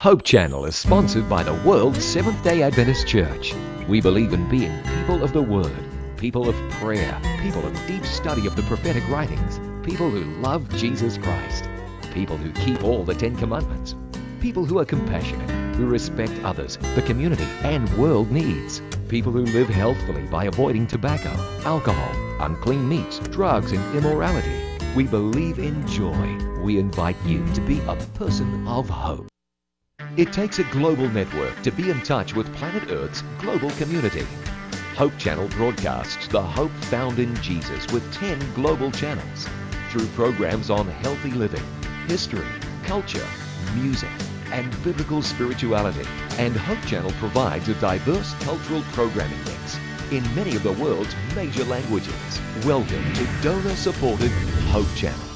Hope Channel is sponsored by the World Seventh-day Adventist Church. We believe in being people of the Word, people of prayer, people of deep study of the prophetic writings, people who love Jesus Christ, people who keep all the 10 Commandments, people who are compassionate, who respect others, the community and world needs, people who live healthfully by avoiding tobacco, alcohol, unclean meats, drugs and immorality. We believe in joy. We invite you to be a person of hope. It takes a global network to be in touch with planet Earth's global community. Hope Channel broadcasts the hope found in Jesus with 10 global channels through programs on healthy living, history, culture, music, and biblical spirituality. And Hope Channel provides a diverse cultural programming mix in many of the world's major languages. Welcome to donor-supported Hope Channel.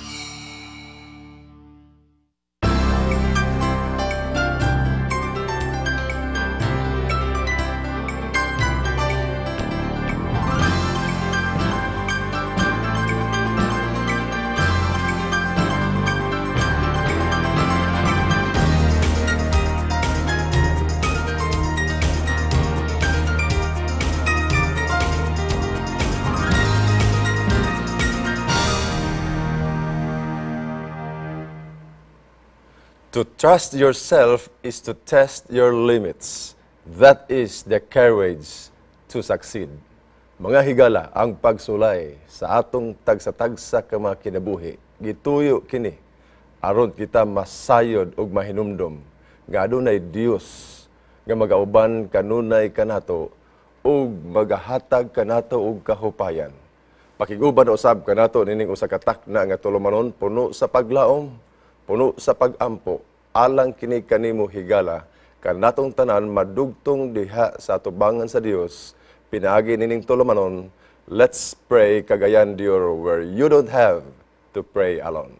To trust yourself is to test your limits. That is the courage to succeed. Mga higala, ang pagsulay sa atong tagsa-tagsa ka mga kinabuhi, gituyo kini, aron kita masayod ug mahinumdom, nga adunay Dios nga magauban kanunay kanato ug magahatag kanato og kahupayan. Pakiguban usab kanato nining usa ka takna nga tulumanon puno sa paglaom, puno sa pagampo, alang kini kanimo higala, kanatong tanan madugtong diha sa atubangan sa Dios, pinaagi nining tulumanon. Let's pray kagayan Dior where you don't have to pray alone.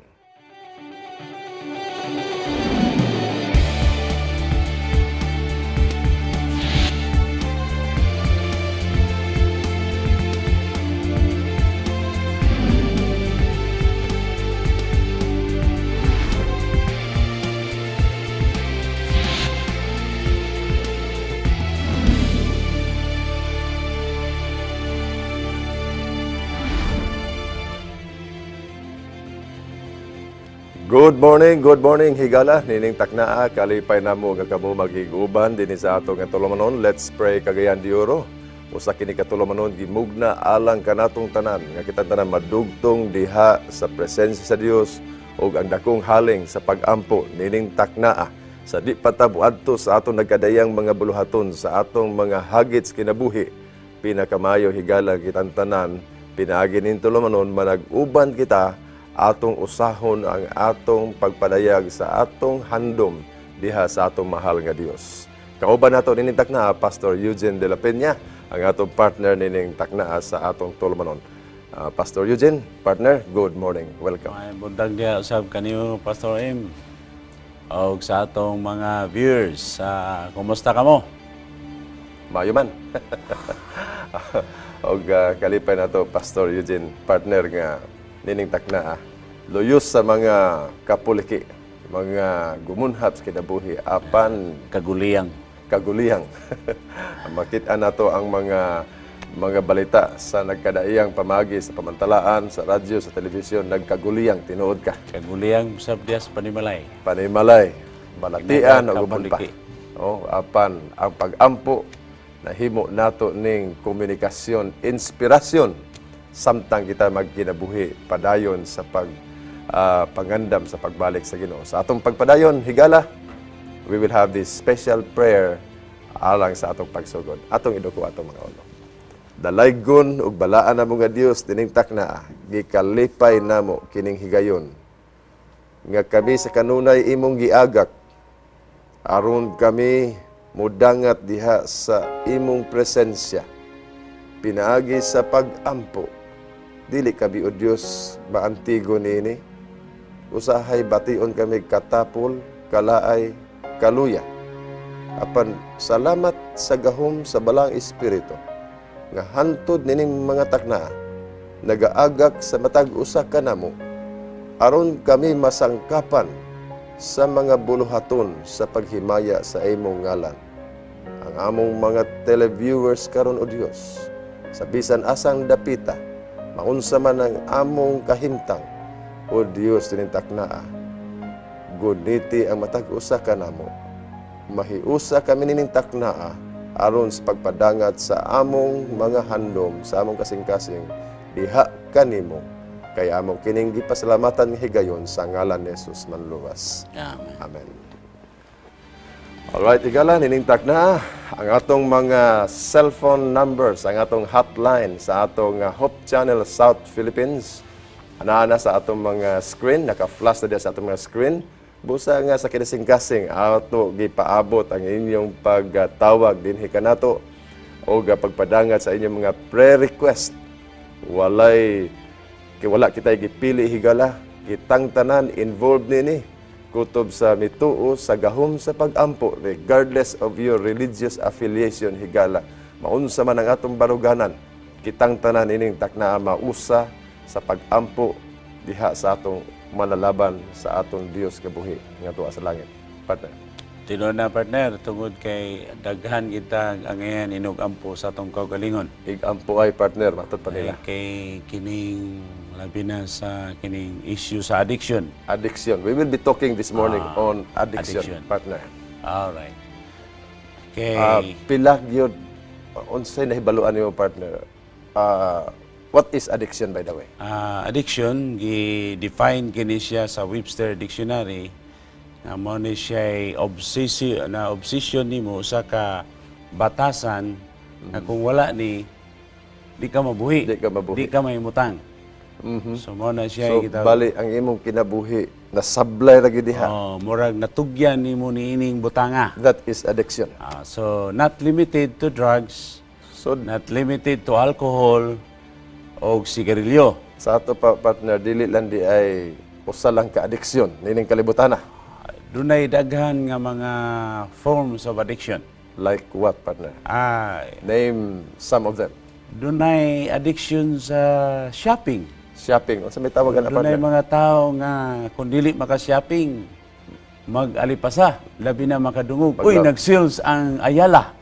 Good morning higala, nining taknaa, kalipay namo nga kamo maghiguban dinhi sa ato nga tulumanon. Let's pray kagayan Dioro. Usa kini ka tulumanon gimugna alang kanatong tanan nga kita tanan madugtong diha sa presensya sa Dios ug ang dakong haling sa pagampo nining taknaa sa di patabo adto sa atong nagkadayang mga buluhaton sa atong mga hagits kinabuhi. Pinakamayo higala kitang tanan pinaagi nin tulumanon manag-uban kita atong usahon ang atong pagpadayag sa atong handom diha sa atong mahal nga Dios. Kauban nato nining takna Pastor Eugene de la Peña, ang atong partner nining takna sa atong tulumanon. Pastor Eugene, partner, good morning. Welcome. May bundag dia usab kaniyo Pastor M. Og sa atong mga viewers, kumusta kamo? Mayo man. Og kalipay nato Pastor Eugene, partner nga nining takna, luyos sa mga kapuliki, mga gumunhap sa kinabuhi, apan Kaguliyang. Makita nato ang mga balita sa nagkadaiyang pamagi sa pamantalaan, sa radyo, sa telebisyon, nagkaguliyang, tinuod ka. Kaguliyang usab dia sa panimalay. Balatian o gumun pa. Apan ang pagampo nahimo nato ning komunikasyon, inspirasyon, samtang kita magkinabuhi padayon sa pangandam sa pagbalik sa Ginoo. Sa atong pagpadayon higala, we will have this special prayer alang sa atong pagsugod. Atong iduko atong mga ulo. Dalaygon ug balaan namo nga Dios dining takna, gikalipay namo kining higayon nga kami sa kanunay imong giagak aron kami mudangat diha sa imong presensya. Pinaagi sa pagampo, dili kami o Diyos maantigo nini. Usahay bation kami katapol, kalaay, kaluya. Apan salamat sa gahom sa balang espiritu nga hantod nining mga takna nagaagak sa matag usa kanamo aron kami masangkapan sa mga buluhaton sa paghimaya sa imong ngalan. Ang among mga televiewers karon o Dios, sa bisan asang dapita, maunsa man ang among kahimtang, o Dios tinintak naa, guniti ang matag usa ka namo. Mahiusa kami ninintak naa aron sa pagpadangat sa among mga handom, sa among kasing-kasing, diha kanimo. Kaya among kining gipasalamatan nga higayon sa ngalan ni Jesus manluwas. Amen. Amen. Alright, igala, ninintak na ang atong mga cellphone numbers, ang atong hotline sa atong Hope Channel South Philippines. Ana sa atong mga screen, naka-flash na sa atong mga screen. Busa nga sa kinasing-kasing, ato gipaabot ang inyong pagtawag dinhi kanato o pagpadangat sa inyong mga prayer request. Wala kita gipili higala, kitang tanan involved nini. Kutob sa mituo sa gahom sa pagampo, regardless of your religious affiliation higala. Maunsa man ang atong baruganan, kitang tanan ining taknaa mausa sa pagampo diha sa atong manalaban sa atong Dios kabuhi nga tuwa sa langit. Partner. Tinuod na partner, tungod kay daghan kita ang ngayon inugampo sa atong kaugalingon. Igampo ay partner, matod pa nila. Kay kining labi na sa kining issue sa addiction. Addiction. We will be talking this morning on addiction, partner. Alright. Okay. Pilag yun, unsay nahibaluan niyo, partner? What is addiction, by the way? Addiction, gi-define kini siya sa Webster Dictionary na mo ni siya obsession nimo sa ka batasan na kung wala ni di ka mabuhi. Di ka mahimutang. So mo na siya bali ang imong kinabuhi na sablay ra gyud diha. Murag natugyan nimo niining butanga. That is addiction. So not limited to drugs, not limited to alcohol o sigarilyo. Sa ato pa partner, dili lang di ay usa lang ka addiction nining kalibutan na. Dunay daghan nga mga forms of addiction. Like what, partner? Name some of them. Dunay addiction sa shopping. Shopping. Unsa may tawag na, partner? Dunay mga tao nga kung dili maka-shopping, mag-alipasa, labi na makadungog. Uy, nag-sales ang Ayala.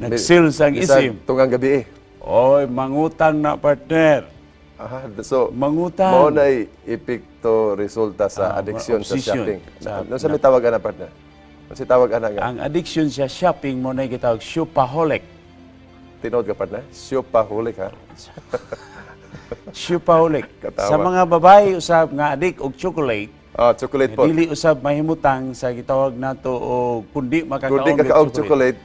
Nag-sales ang Isim. Tungang gabi eh. Oy, mangutang na, partner. So, mangutang. Mo na epekto resulta sa addiction sa shopping. Ano sa may tawag na, partner? Ano sa tawag na nga? Ang addiction sa shopping mo na gitawag shopaholic. Tinood ka, partner? Shopaholic, ha? Shopaholic. Sa mga babae, usab nga adik og chocolate. Chocolate po. Dili usab mahimutang sa gitawag nato o kundi makakaog chocolate.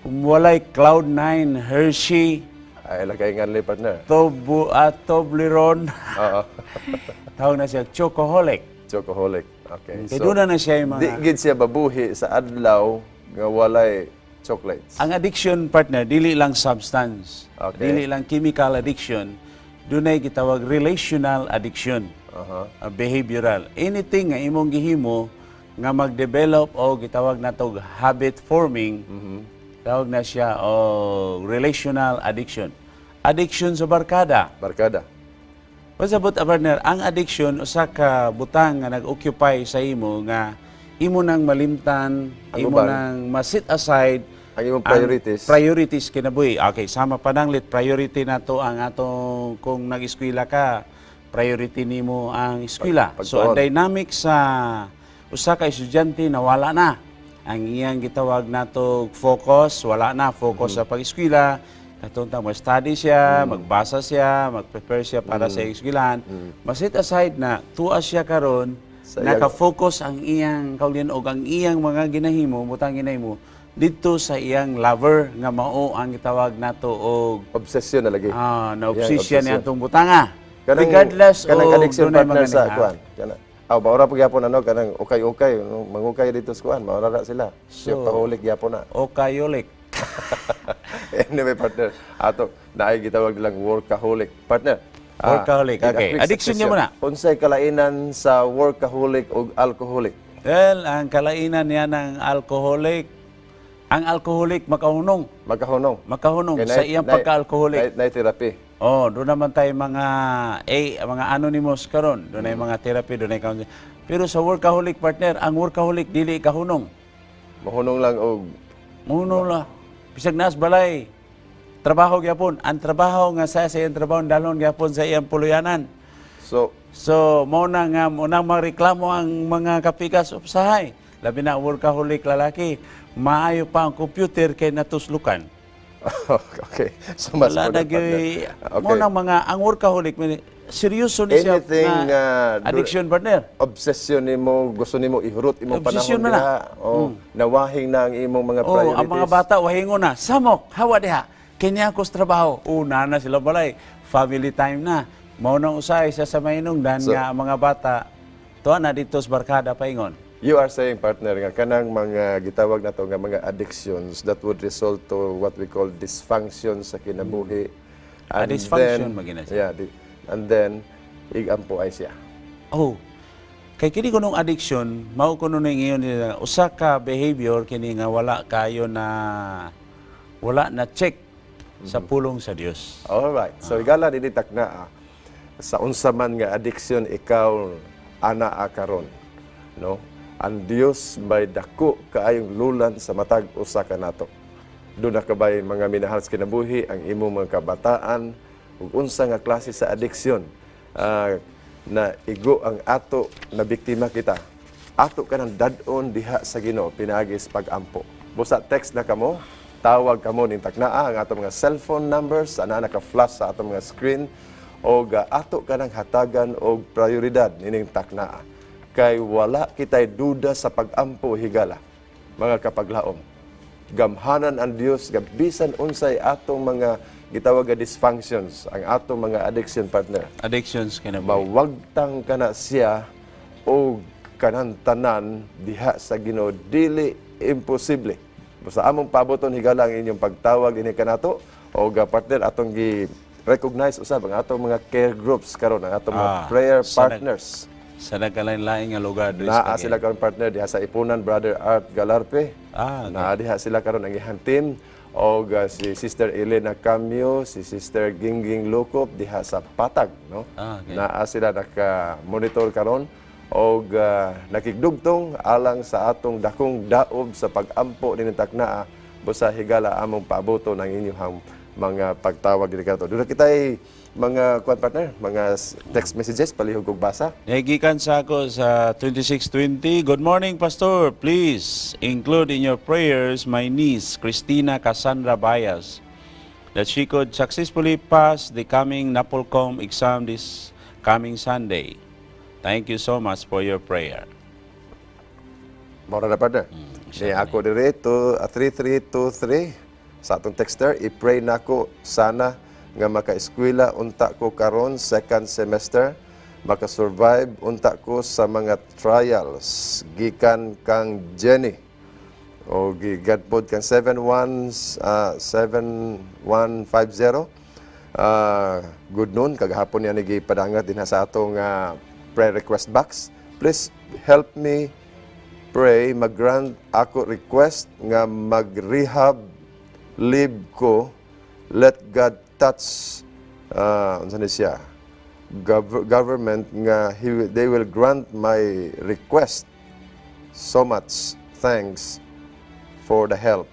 Kung walay Cloud9, Hershey, ay lagay nga ni, partner. Toblerone. Tawag na siya chocoholic. Chocoholic. Okay. Kaya doon na siya yung mga... Di gid siya babuhi sa adlaw nga walay chocolates. Ang addiction, partner, dili lang substance. Dili lang chemical addiction. Doon ay gitawag relational addiction. Behavioral. Anything nga imong gihimo nga mag-develop o gitawag nato habit forming, tawag na siya o relational addiction. Addiction sa barkada. Barkada. Pasabot, partner, ang addiction usa ka butang nga nag-occupy sa imo nga imo nang malimtan, imo nang ma-set aside ang imong priorities. Priorities kinabuhi. Okay, sama pa nang priority nato ang atong kung nag-eskwela ka, priority nimo ang eskwela. So ang dynamic sa usa ka estudyante na wala na. Ang iyang gitawag nato focus, wala na focus sa pag-eskwela. Katong mag-study siya, magbasa siya, mag-prepare siya para sa eskwelahan. Maset aside na tuwa siya karon, naka-focus ang iyang kaulian og ang iyang mga ginahimo, butang ginahimo dito sa iyang lover nga mao ang gitawag nato og obsession na lagi. Na obsession niya atong butanga. Regardless kanang addiction partner sa kuan. Maura pa gyapon kanang okay, mangukay dito sa kuan, maura ra sila. Shopaholic gyapon na. Okayolic. Anyway, partner, ato naay gitawag nilang workaholic. Partner, workaholic. Okay, addiction niya muna. Unsay kalainan sa workaholic o alcoholic? Well, ang kalainan niya ng alcoholic, ang alcoholic makahunong. Makahunong sa iyang pagka-alcoholic. Nay therapy. Doon naman tayo mga anonymous karon. Doon ay mga therapy, doon ay counseling. Pero sa workaholic partner, ang workaholic dili kahunong. Mahunong lang og Mahunong la. Bisag nas balay. Trabaho gyapon. Ang trabaho nga sa iyang trabaho dalon gyapon sa iyang puluyanan. So mo na nga unang mareklamo ang mga kapikas usahay. Labi na workaholic lalaki, maayo pa ang computer kay natuslukan. Okay. So mas wala na mo na mga ang workaholic seryoso ni siya nga addiction partner. Obsession nimo, gusto nimo ihurot imong panahon diha. Nawahing na ang imong mga priorities. Ang mga bata wahingon na. Samok, hawa diha. Kanya ko sa trabaho. Una na sila balay. Family time na. Mao nang usay sa mainong dan nga mga bata tuwa na dito sa barkada paingon. You are saying, partner, nga kanang mga gitawag na to nga mga addictions that would result to what we call dysfunction sa kinabuhi. And dysfunction magina siya. Yeah, and then igampo ay siya. Kay kini kunong addiction, mao kuno ning iyon usa ka behavior kini nga wala na check sa pulong sa Dios. All right. So igala dinhi takna sa unsa man nga addiction ikaw ana karon, no? Ang Dios may dako kaayong lulan sa matag usa ka nato. Doon na kabay mga minahal sa kinabuhi ang imong mga kabataan ug unsa nga klase sa addiction na igo ang ato na biktima kita. Ato ka ng dadon diha sa Ginoo pinagis pag-ampo. Busa text na kamo, tawag kamo ning taknaa ang ato mga cellphone numbers ana naka-flash sa ato mga screen o ato ka ng hatagan og prioridad nining taknaa. Kay wala kitay duda sa pag-ampo higala, mga kapaglaom. Gamhanan ang Dios gabisan unsay atong mga gitawag nga dysfunctions, ang atong mga addiction partner. Addictions kina mawagtang kana siya o kanang tanan diha sa Ginoo dili imposible. Basta among paboton higala ang inyong pagtawag ini kanato o partner atong gi-recognize usab ang atong mga care groups karon, ang atong mga prayer partners. Sa nagkalain-lain nga lugar. Naa sila karon partner diha sa Ipunan, Brother Art Galarpe. Naa diha sila karon ang ihang team. O si Sister Elena Camio, si Sister Gingging Lukop diha sa Patag, no? Naa sila naka-monitor karon o nakigdugtong alang sa atong dakong daob sa pag-ampo ni taknaa busa higala among paaboto ng inyong mga pagtawag diri kadto. Dura kitay mga partner, mga text messages palihog og basa. Nagikan sa ako sa 2620. Good morning, Pastor. Please include in your prayers my niece, Christina Cassandra Bayas, that she could successfully pass the coming NAPOLCOM exam this coming Sunday. Thank you so much for your prayer. Mora na partner. Ako dire to 3323 sa atong texter, i-pray nako sana nga maka-eskwela unta ko karon second semester, maka-survive unta ko sa mga trials gikan kang Jenny o gigadpod kang 7150. Good noon, kagahapon niya gipadangat din sa atong prayer request box. Please help me pray mag-grant ako request nga mag-rehab leave ko. Let God touch siya government nga they will grant my request. So much thanks for the help.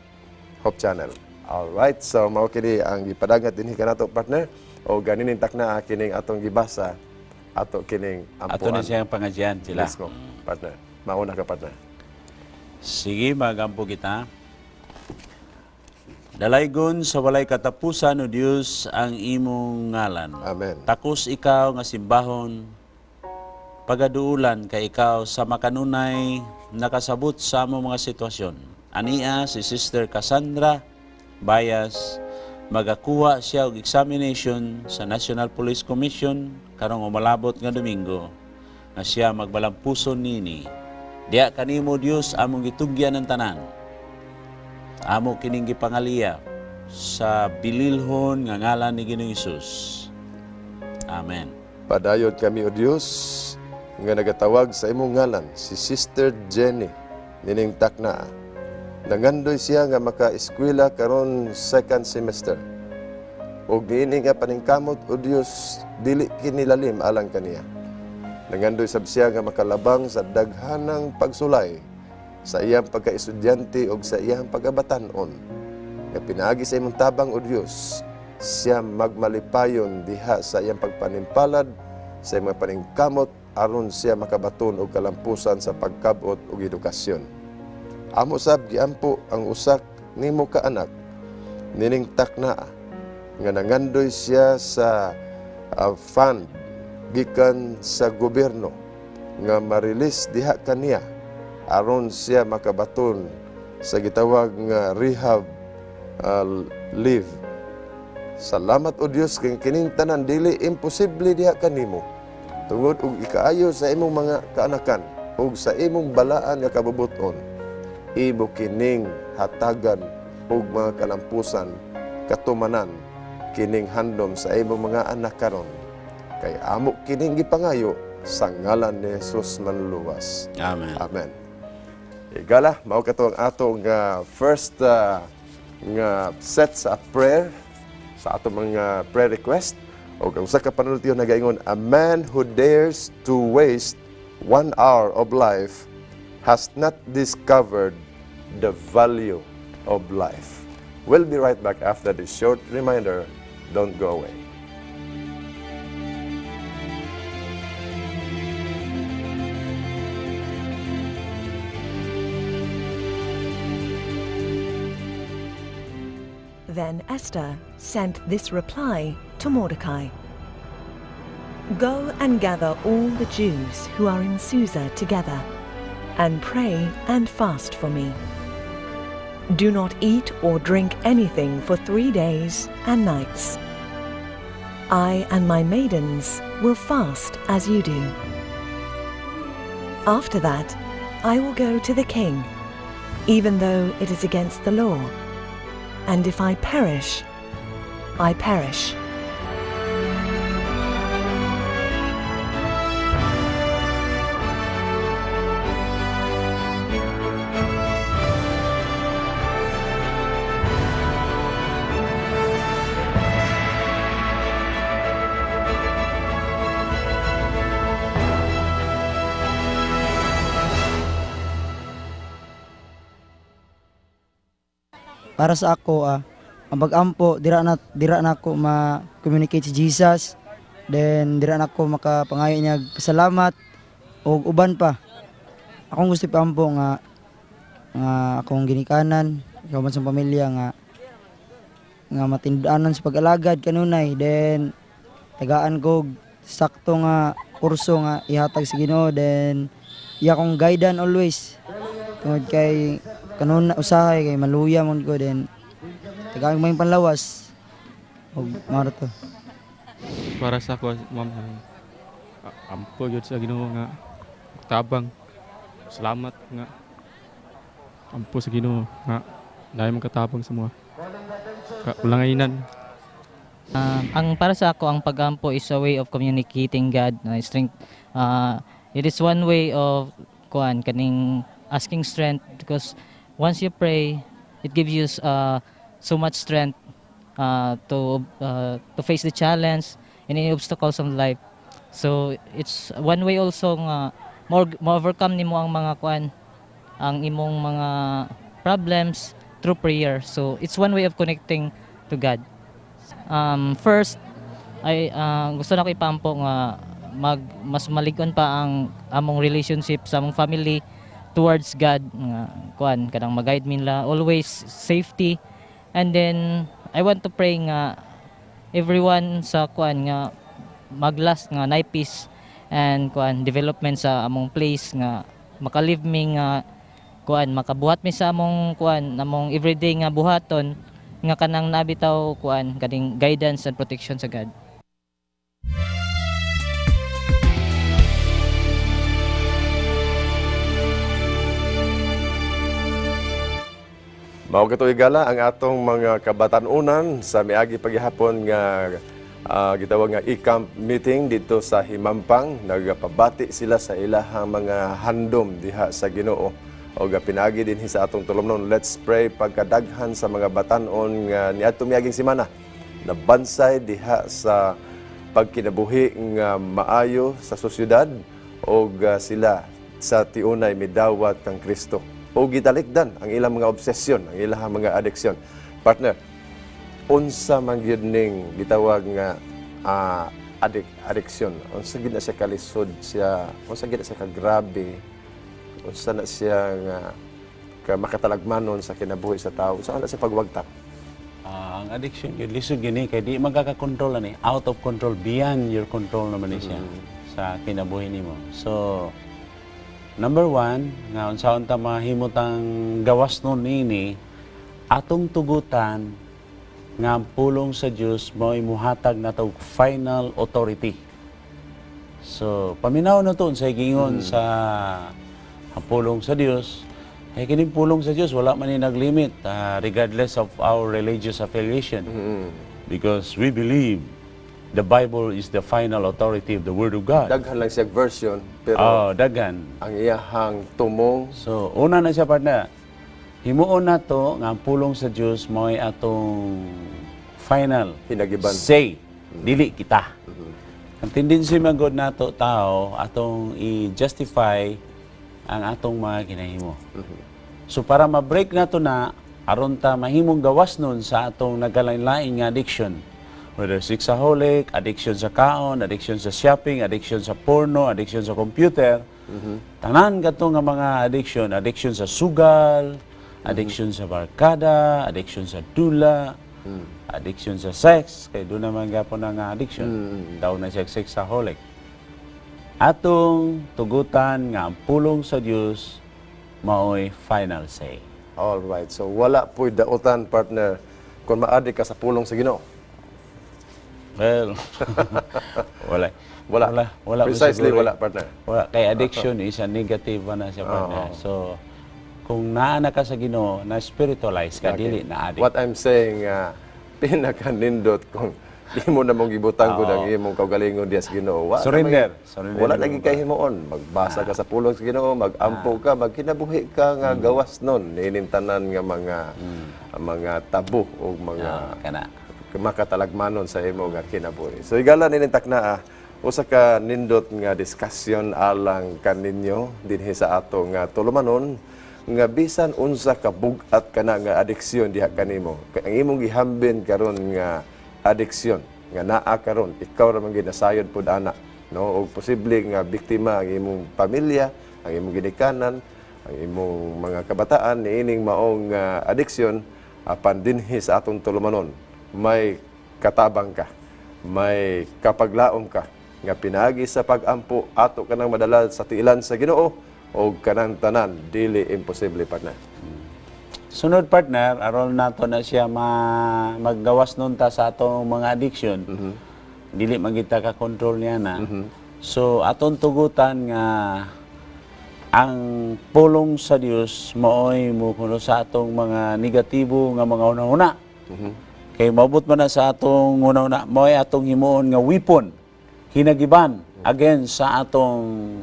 Hope Channel. All right, so mao kini ang gipadagat dinhi kanato partner o ganin takna kining atong gibasa ato kining ampuan. Ato na siyang pangadyan sila. Let's go, partner. Mauna ka partner. Sige, magampo kita. Dalaygon sa walay katapusan o Dios ang imong ngalan. Amen. Takos ikaw nga simbahon, pagaduulan kay ikaw sa makanunay nakasabot sa among mga sitwasyon. Ania si Sister Cassandra Bayas, magakuha siya og examination sa National Police Commission karong umalabot nga Domingo nga siya magbalampuson nini. Diya kanimo Dios among gitugyan ng tanan. Amo kining gipangaliya sa bililhon nga ngalan ni Ginoong Hesus. Amen. Padayod kami o Dios nga nagatawag sa imong ngalan si Sister Jenny nining takna. Nangandoy siya nga maka-eskwela karon second semester. Og niini nga paningkamot o Dios dili kinilalim alang kaniya. nangandoy sab siya nga makalabang sa daghanang pagsulay sa iyang pagka-estudyante o sa iyang pagabatanon. Nga pinaagi sa imong tabang o Diyos, siya magmalipayon diha sa iyang pagpanimpalad, sa iyang paningkamot, aron siya makabaton og kalampusan sa pagkabot ug edukasyon. Amo sab giampo ang usak nimo ka anak nining taknaa nga nangandoy siya sa fund gikan sa gobyerno nga ma-release diha kaniya aron siya makabaton sa gitawag nga rehab leave. Salamat o Dios kay kining tanan dili imposible diha kanimo. Tungod og ikaayo sa imong mga kaanakan ug sa imong balaan nga kabubuton, imo kining hatagan og mga kalampusan katumanan kining handom sa imong mga anak karon. Kay amo kining gipangayo sa ngalan ni Jesus manluwas. Amen. Amen. Igala, mao kato ang ato nga first nga set sa prayer sa ato mga prayer request. O usa ka panultiyo nagaingon, a man who dares to waste 1 hour of life has not discovered the value of life. We'll be right back after this short reminder. Don't go away. Then Esther sent this reply to Mordecai. Go and gather all the Jews who are in Susa together, and pray and fast for me. Do not eat or drink anything for 3 days and nights. I and my maidens will fast as you do. After that, I will go to the king, even though it is against the law. And if I perish, I perish. Para sa ako, ang pag-ampo, dira na ako ma-communicate si Jesus, then dira na ako makapangayo niya pasalamat, o uban pa. Akong gusto pa-ampo nga akong ginikanan, ikaw man sa pamilya nga matindanan sa pag-alagad kanunay, then tagaan ko sakto nga kurso nga ihatag sa Ginoo, then iya akong guidan always. Tungod kay kanuna usahay kay maluya mon ko, then tagaan mo yung panlawas og marato. Para sa ako, ma'am, ampo yun sa Ginoo nga tabang. Salamat nga ampo sa Ginoo nga dahil mong katabang sa mga ulangainan. Ang para sa ako, ang pag-ampo is a way of communicating God. It is one way of kaning asking strength, because once you pray, it gives you so much strength to face the challenge and any obstacles of life. So it's one way also nga ma-overcome nimo ang mga ang imong mga problems through prayer. So it's one way of connecting to God. First, ay gusto na ko ipampo nga mas malig-on pa ang among relationship sa among family towards God, nga kanang mag-guide nila always safety. And then I want to pray nga everyone sa nga maglast nga na peace and development sa among place, nga makalive mi nga makabuhat mi sa among among everyday nga buhaton, nga kanang nabitaw kaning guidance and protection sa God. Mao kato igala ang atong mga kabatanunan sa miagi paghihapon nga gitawag nga e-camp meeting dito sa Himampang. Nagpabati sila sa ilahang mga handom diha sa Ginoo. O pinagi din sa atong tulomnon. Let's pray pagkadaghan sa mga batanon nga niadtong miaging semana na bansay diha sa pagkinabuhi nga maayo sa sosyedad o sila sa tiunay midawat kang Kristo. O gitalikdan ang ilang mga obsesyon, ang ilang mga adeksyon. Partner, unsa man gyud ning gitawag nga adeksyon, unsa gid na siya kalisod siya, unsa gid na siya kagrabe, unsa na siya nga makatalagmanon sa kinabuhi sa tao, unsa na siya pagwagtap. Ang addiction yun, lisod gini, kaya di magkakakontrol ani, out of control, beyond your control naman ni siya sa kinabuhi nimo. So, number one, nga unsaon ta mahimutang gawas nun nini, atong tugutan nga ang pulong sa Dios mao imuhatag na tog final authority. So, paminaw na to sa gingon sa ang pulong sa Dios. Eh, kining pulong sa Diyos, wala man ni naglimit, regardless of our religious affiliation. Because we believe the Bible is the final authority of the Word of God. Daghan lang siya version, pero daghan. Ang iyahang tumong. So, una na siya, partner. Himuon na to, nga ang pulong sa Diyos, mo'y atong final hinagiban. Say, dili kita. Ang tendency magod na to tao, atong i-justify ang atong mga kinahimo. So para ma-break na to na, aron ta mahimong gawas nun sa atong nagalain-lain nga addiction. Whether sexaholic, addiction sa kaon, addiction sa shopping, addiction sa porno, addiction sa computer. Tanan kato nga mga addiction, addiction sa sugal, addiction sa barkada, addiction sa dula, addiction sa sex, kay doon naman gapon ang addiction. Daw na siya sexaholic. Atong tugutan nga ang pulong sa Dios mao'y final say. All right. So wala po'y dautan, partner, kung ma-addict ka sa pulong sa Ginoo. Well, wala. Precisely wala, partner. Wala. Kay addiction is a negative na siya, partner. So, kung naana ka sa Ginoo, na-spiritualize ka, dili na addict. What I'm saying, pinaka-nindot kung di mo na mong gibutang ko ng imong kaugalingon diya sa Ginoo. Surrender. Wala lagi kay himuon. Magbasa ka sa pulong sa Ginoo, mag-ampo ka, magkinabuhi ka nga gawas nun. Ninintanan nga mga tabu o mga makatalagmanon sa imo nga kinabuhi. So igala ninintak na usa ka nindot nga diskusyon alang kaninyo dinhi sa ato nga tulumanon nga bisan unsa ka bugat kana nga adiksyon diha kanimo. Ang imong gihambin karon nga addiction nga naa karon ikaw ra man ginasayod pud ana, no, o posible nga biktima ang imong pamilya, ang imong ginikanan, ang imong mga kabataan niining maong addiction apan dinhi sa atong tulumanon may katabang ka, may kapaglaom ka nga pinaagi sa pagampo ato kanang madala sa tiilan sa Ginoo o kanang tanan dili imposible, partner. Sunod, partner, aron nato na siya maggawas nun ta sa atong mga addiction. Dili magita ka control niya na. So atong tugutan nga ang pulong sa Dios maoy mo kuno sa atong mga negatibo nga mga una-una. Kay maabot man na sa atong una-una maoy atong himuon nga weapon hinagiban against sa atong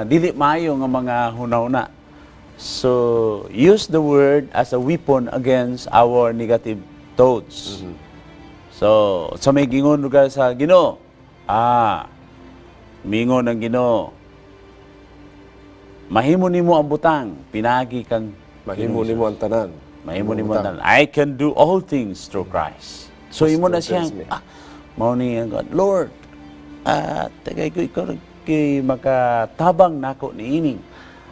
dili maayo nga mga una-una. So, use the word as a weapon against our negative thoughts. So, sa may gingon lugar sa Ginoo, mingon ang Ginoo, mahimo nimo ang butang, pinagi kang mahimo nimo ang tanan. Mahimo nimo ang tanan. I can do all things through Christ. So, imo na siyang, mao ni ang God, Lord, tagay ko ikaw kay makatabang nako niining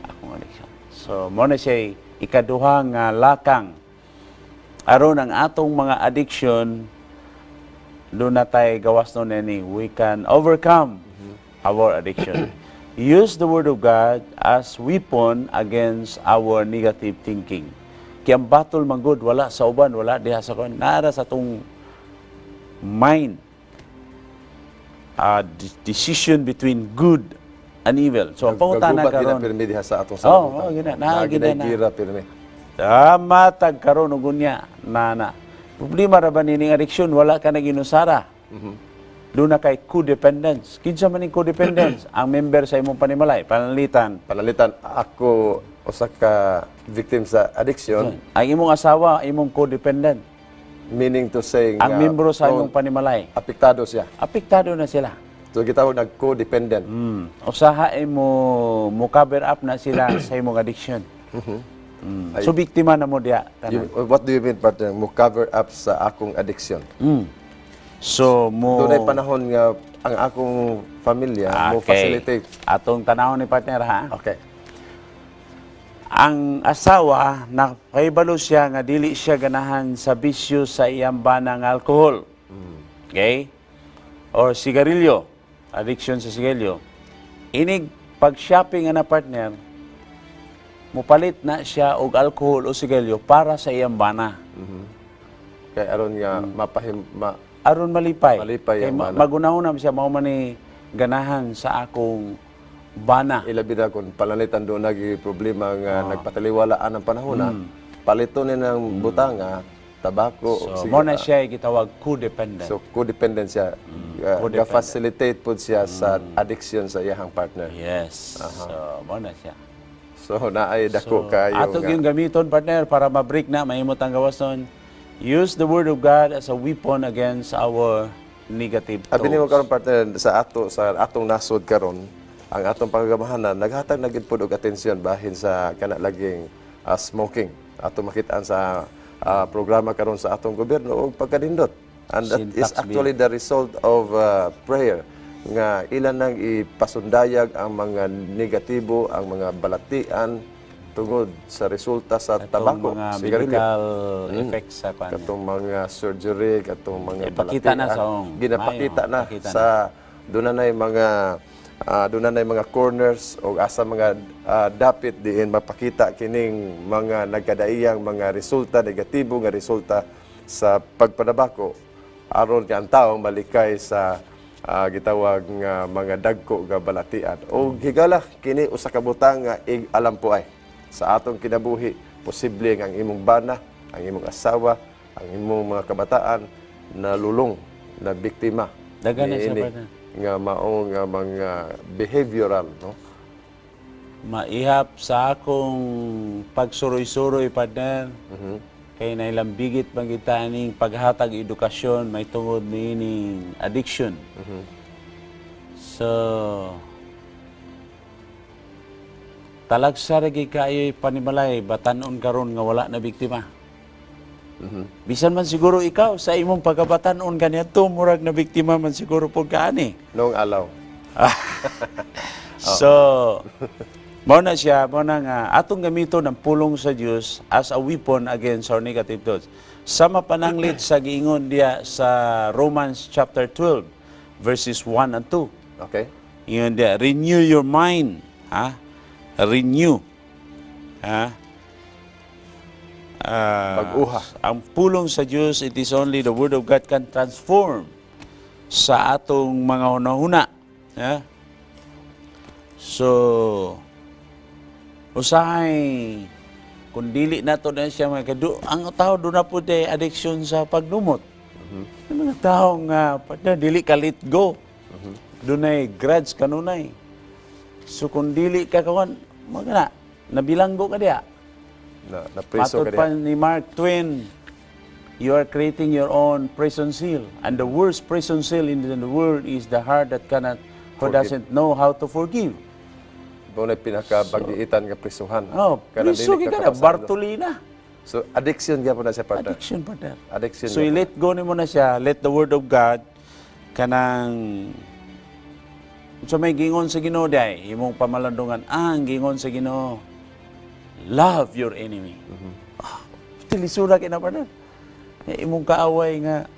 akong addiction. So, mo na siya ikaduha nga lakang aron ang atong mga addiction doon na tayo gawas nun ni we can overcome our addiction. Use the Word of God as weapon against our negative thinking. Kaya ang battle manggod, wala sa uban, wala diha sa kon, nara sa atong mind. Decision between good and evil. So, ang pangutana karon. Pirmi diha sa atong salamutan. Gina na. Pirmi. Tama tag karon ug unya nana. Problema ra ba nining addiction wala ka na ginusara. Doon na kay codependence. Kinsa man ning codependence? Ang member sa imong panimalay, panalitan. Ako usa ka victim sa addiction. Ang imong asawa, imong codependent. Meaning to say ang membro sa imong panimalay. Apektado siya. Apektado na sila. So gitawag nag co-dependent. Usahay mo cover up na sila sa imong addiction. So biktima na mo diya. What do you mean partner? Mo cover up sa akong addiction. So mo Doon ay panahon nga ang akong pamilya mo facilitate. Atong tanawon ni partner ha. Okay. Ang asawa nakahibalo siya nga dili siya ganahan sa bisyo sa iyang banang alcohol. Okay? Or sigarilyo, addiction sa sigarilyo. Inig pag-shopping na partner, mupalit na siya og alcohol o sigarilyo para sa iyang bana. Kay aron nga Aron malipay. Malipay Kay ang bana. magunahon siya mao man ni ganahan sa akong bana. ilabi na kung palanitan doon naging problema nga nagpataliwalaan ang panahon na palito ni ng butanga, tabako, So mo na siya gitawag codependent. So codependent siya. Ga-facilitate po siya sa addiction sa iyang partner. Yes. So mo na siya. So naay dako kayo Ato yung gamiton partner para ma-break na mahimot ang gawason. Use the word of God as a weapon against our negative thoughts. Abi nimo karon partner sa atong nasod karon ang atong pagagamahanan naghatag na gid pud og atensyon bahin sa kana laging smoking. Ato makitaan sa programa karon sa atong gobyerno og pagkadindot. And that is actually the result of prayer nga ilan nang ipasundayag ang mga negatibo, ang mga balatian tungod sa resulta sa tabako, mga sigarilyo. medical effects sa kanya. Katong mga surgery, katong mga Ipakita na sa ginapakita Mayo, na pakita sa doon na mga corners o asa mga dapit diin mapakita kining mga nagkadaiyang mga resulta negatibo nga resulta sa pagpadabako aron nga ang tao malikay sa gitawag nga mga dagko nga balatian o higala kini usa ka butang nga alam po ay sa atong kinabuhi posible nga ang imong bana, ang imong asawa, ang imong mga kabataan na lulong na biktima Dagan na siya niini partner. nga mao nga mga behavioral no. Maihap sa akong pagsuroy-suroy partner. Kay nailambigit pangitaning paghatag edukasyon may tungod niining addiction. So talagsa ra gyud kaayoy panimalay batan-on karon nga wala na biktima. Bisan man siguro ikaw sa imong pagkabatan-on kaniadto murag na biktima man siguro pud kaani. Noong alaw. So mao na siya, mao na nga atong gamiton ang pulong sa Dios as a weapon against our negative thoughts. Sama pananglit sa giingon diya sa Romans chapter 12 verses 1 and 2. Okay? Ingon diya, renew your mind, ha? Renew. Ha? Pag-uha. Ang pulong sa Diyos, it is only the Word of God can transform sa atong mga hunahuna. Ha? So, usahay, kung dili na to na siya, ang tao doon na po day addiction sa paglumot. Yung mga tao nga, dili ka let go. Doon ay grudge kanunay. So kung dili ka kawan, magana, nabilanggo ka diya. Na preso Patod ka pa diya. ni Mark Twain, you are creating your own prison cell. And the worst prison cell in the world is the heart that cannot or doesn't know how to forgive. Doon ay pinakabagiitan nga prisuhan. Oh, Kana priso dili ka na, kapasado. Bartolina. So addiction gyapon na siya partner. Addiction pa der. Addiction. So i-let go nimo na siya, let the word of God kanang so may gingon sa Ginoo day, imong pamalandungan ang gingon sa Ginoo. Love your enemy. Tilisura kina partner. Imong kaaway nga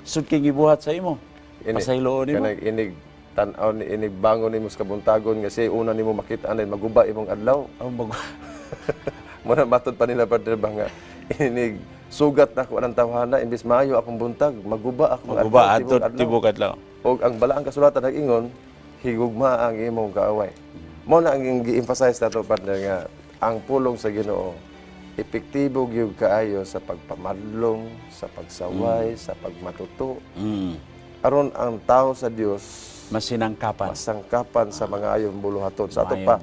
sud kay gibuhat sa imo. Pasayloon nimo. Kanang inig tan-aw ni inig bangon nimo sa kabuntagon nga siya una nimo makita anay maguba imong adlaw. Muna matod pa nila partner ba nga inig sugat na ko anang tawhana imbis maayo akong buntag maguba akong Maguba adto tibok adlaw. Og ang balaang kasulatan nag-ingon higugma ang imong kaaway. Mo na ang gi-emphasize nato partner nga ang pulong sa Ginoo epektibo gyud kaayo sa pagpamadlong, sa pagsaway, sa pagmatuto. Aron ang tao sa Dios Masinangkapan. masangkapan sa mga ayong buluhaton. Sa ato pa,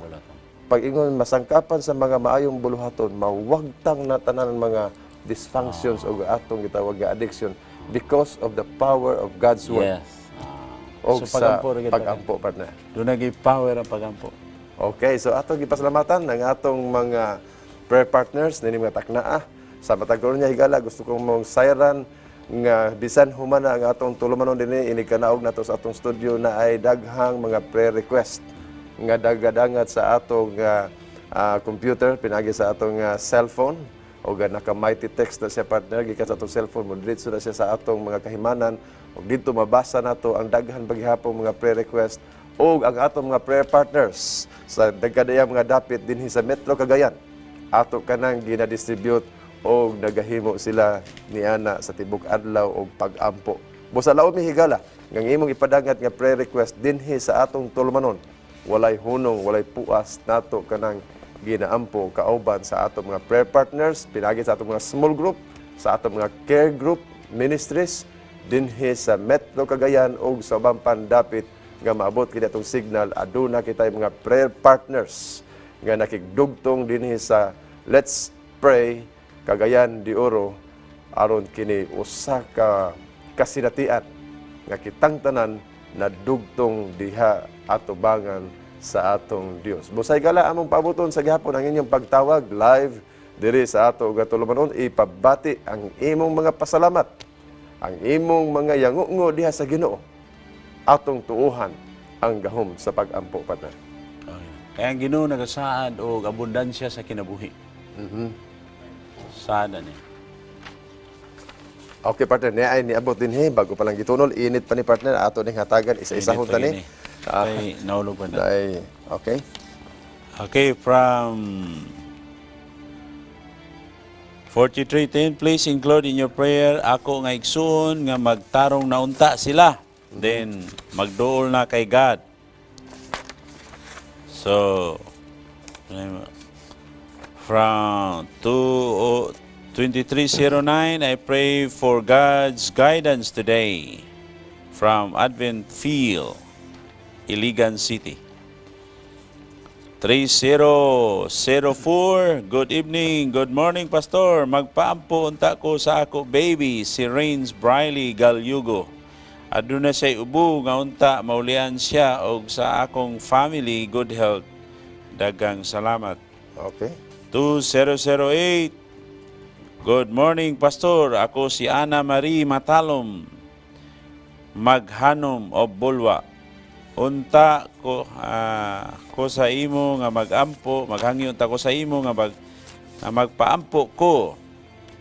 pag-ingon masangkapan sa mga maayong buluhaton, mawagtang na tanan mga dysfunctions o atong gitawag nga addiction because of the power of God's word. Yes. o So, sa pagampo rin kita. pagampo, partner. Doon nag-power ang pagampo. Okay, so atong gipasalamatan ng atong mga prayer partners nini mga taknaa. Sa matag karon niya higala gusto kong mong sayran nga bisan humana ang atong tulumanon dinhi ini kanaog nato sa atong studio na ay daghang mga prayer request nga dagadangat sa atong computer pinagi sa atong cellphone o naka mighty text na siya partner gikan sa atong cellphone mo diretso na siya sa atong mga kahimanan ug dito mabasa nato ang daghan paghihapon mga prayer request o ang atong mga prayer partners sa dagkadayang mga dapit dinhi sa Metro Cagayan ato kanang gina-distribute o nagahimo sila ni ana sa tibok adlaw og pag-ampo. Busa laom mi higala nga imong ipadangat nga prayer request dinhi sa atong tulumanon. Walay hunong, walay puas nato kanang ginaampo kauban sa atong mga prayer partners, pinagi sa atong mga small group, sa atong mga care group ministries dinhi sa Metro Cagayan og sa ubang pandapit nga maabot kini atong signal aduna kitay mga prayer partners nga nakigdugtong dinhi sa Let's Pray Cagayan de Oro aron kini usa ka kasinatian nga kitang tanan na dugtong diha atubangan sa atong Dios. Busay gala among paaboton sa gihapon ang inyong pagtawag live diri sa ato ug tulumanon ipabati ang imong mga pasalamat, ang imong mga yangungo diha sa Ginoo. Atong tuuhan ang gahom sa pag-ampo partner. Kaya ang Ginoo nagasaad og abundansya sa kinabuhi. Sada ni. Okay partner, niya ay niabot din bago pa lang gitunol, init pa ni partner, ato ning hatagan isa-isahon ta ni. Ay naulog pa na. Okay. Okay, from 43:10, please include in your prayer ako nga igsoon nga magtarong na unta sila. Then magduol na kay God. So from 2309, I pray for God's guidance today. From Advent Field, Iligan City. 3004, good evening, good morning, Pastor. Magpaampo unta ko sa ako baby, si Rains Briley Galyugo. Aduna say ubo nga unta maulian siya og sa akong family good health. Dagang salamat. Okay. 2008, good morning, Pastor. Ako si Ana Marie Matalom, maghanom o bulwa. Unta ko ko sa imo nga magampo, maghangyo unta ko sa imo nga magpaampo ko.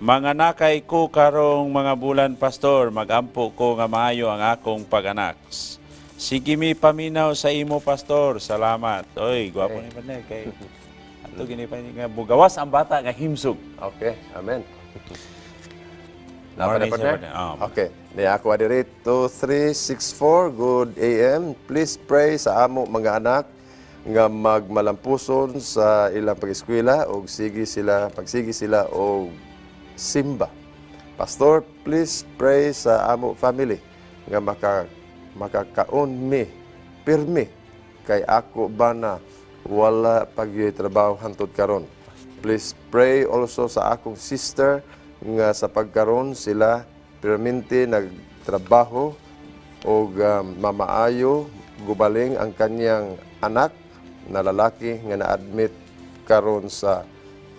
Manganakay ko karong mga bulan, Pastor, magampo ko nga maayo ang akong pag-anak. Sige mi paminaw sa imo, Pastor. Salamat. Oy, gwapo ni panay kay ato gini pa nga bugawas ang bata nga himsog. Okay, amen. Morning, sir. Okay, niya ako adiri 2364, good AM. Please pray sa amo mga anak nga magmalampuson sa ilang pag-eskwela o pagsigi sila o simba. Pastor, please pray sa amo family nga makakaon mi pirmi kay ako ba na wala pagyoy trabaho hantod karon. Please pray also sa akong sister nga sa pagkaron sila permanente nagtrabaho o mamaayo gubaling ang kanyang anak na lalaki nga na-admit karon sa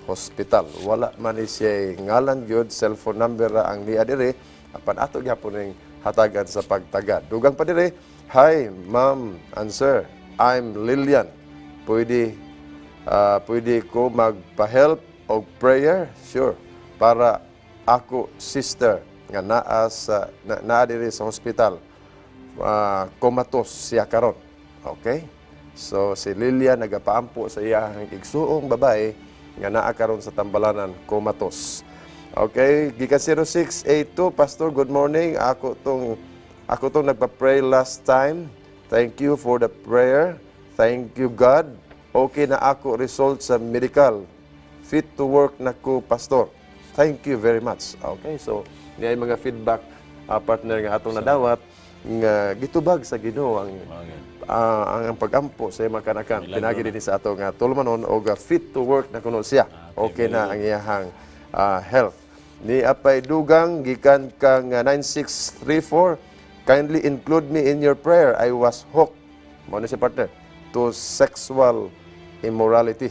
hospital. Wala man siya ngalan gyud, cellphone number ra ang niya dire apan ato gyapon ning hatagan sa pagtagad. Dugang pa dire, hi ma'am and sir, I'm Lilian. Pwede ko magpa-help o prayer? Sure. Para ako sister nga naa diri sa hospital. Comatose siya karon. Okay? So si Lilian nagapaampo sa iyang igsuong babae nga naa karon sa Tambalanan, comatose. Okay, gikan 0682, Pastor, good morning. Ako tong nagpa-pray last time. Thank you for the prayer. Thank you, God. Okay na ako result sa medical. Fit to work na ko, Pastor. Thank you very much. Okay, so niya mga feedback partner nga atong nadawat nga gitubag sa Ginoo ang pag-ampo sa mga kanakan. Pinagi din sa atong tulumanon o fit to work na kuno siya. Okay na ang iyahang health. Ni apay dugang gikan kang 9634. kindly include me in your prayer. I was hooked, mo na si partner, to sexual immorality.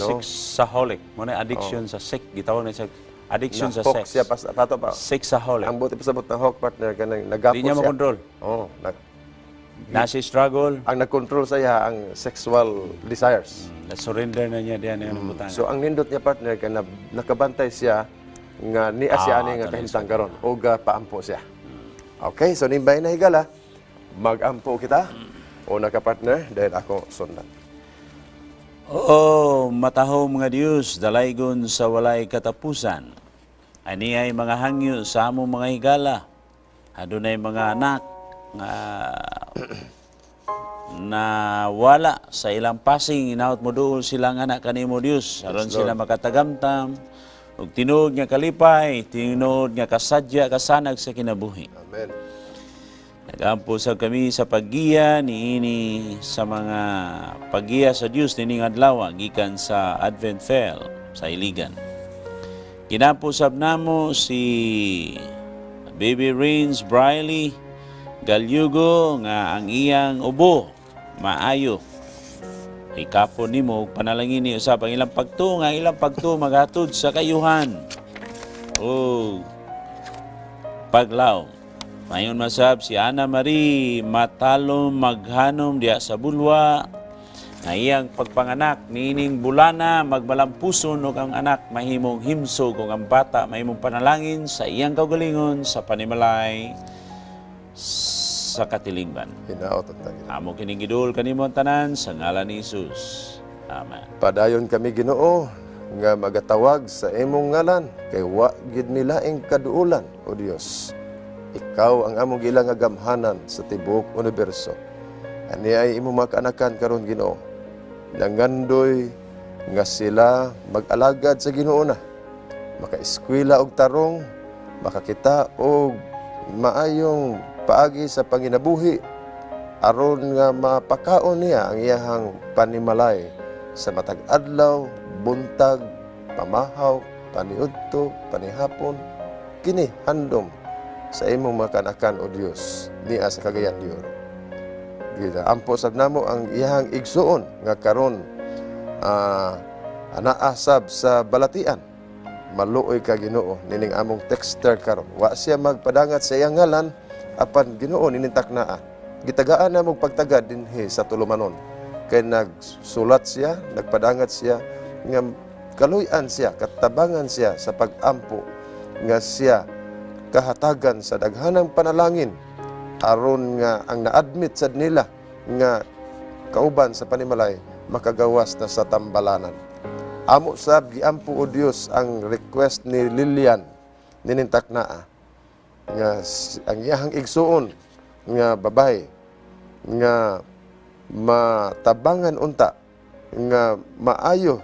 No? Sexaholic. Mo na addiction sa sex. Gitawag na siya addiction sa Hook sex. siya pato pa. Sexaholic. Ang buti pasabot na hook, partner, kanang nagapo Di niya siya. makontrol. Oh, Nasi struggle. ang nag-control sa iya ang sexual desires. Na-surrender na niya diyan ang butangan. So ang nindot niya, partner, kay nakabantay siya nga ni siya ani nga kahimtang karon o paampo siya. Okay, so nimbay na higala, magampo kita o naka-partner dahil ako sundan. Oo, matahom nga Dios, dalaygon sa walay katapusan. Ani ay mga hangyo sa among mga higala. Adunay mga anak nga na wala sa ilang pasing, inaot mo doon silang anak kanimo Dios. Aron sila makatagamtam, ug tinuod nga kalipay, tinuod nga kasadya, kasanag sa kinabuhi. Amen. Nagampo sa kami sa paggiya niini sa mga paggiya sa Dios nining adlaw gikan sa Advent Fair sa Iligan. Ginampo sab namo si Baby Rains Briley Galyugo nga ang iyang ubo maayo. Ikapon nimo panalangin ni usab ang ilang pagtuo nga ilang pagtuo maghatod sa kayuhan. Oh. Paglaw. Mayon masab si Ana Marie Matalom Maghanom diya sa Bulwa na iyang pagpanganak niining bulana magmalampuson og ang anak mahimong himsog ug ang bata mahimong panalangin sa iyang kaugalingon sa panimalay sa katilingban. Hinaot ang tagin. Amo kining gidul kanimo ang tanan sa ngalan ni Jesus. Amen. Padayon kami Ginoo nga magatawag sa imong ngalan kay wa gid milaing kaduulan o Dios. Ikaw ang among gilang nga gamhanan sa tibuok universo. Ani ay imong makaanakan karon Ginoo. Nangandoy nga sila mag-alagad sa Ginoo na. Maka-eskwela og tarong, makakita og maayong paagi sa panginabuhi aron nga mapakaon niya ang iyahang panimalay sa matag adlaw, buntag, pamahaw, paniudto, panihapon, kini handom sa imong makanakan o Dios niya sa kagayan diyo. Ampo sab namo ang iyahang igsuon nga karon anaasab sa balatian. Maluoy ka Ginoo nining among texter karon. Wa siya magpadangat sa iyang ngalan apan Ginoo nining taknaa. Gitagaan na mong pagtagad dinhi sa tulumanon. Kay nagsulat siya, nagpadangat siya nga kaluy-an siya, katabangan siya sa pag-ampo nga siya kahatagan sa daghanang panalangin aron nga ang na-admit sad nila nga kauban sa panimalay makagawas na sa tambalanan. Amo sab giampo o Dios ang request ni Lilian nining taknaa nga ang iyahang igsuon nga babae nga matabangan unta nga maayo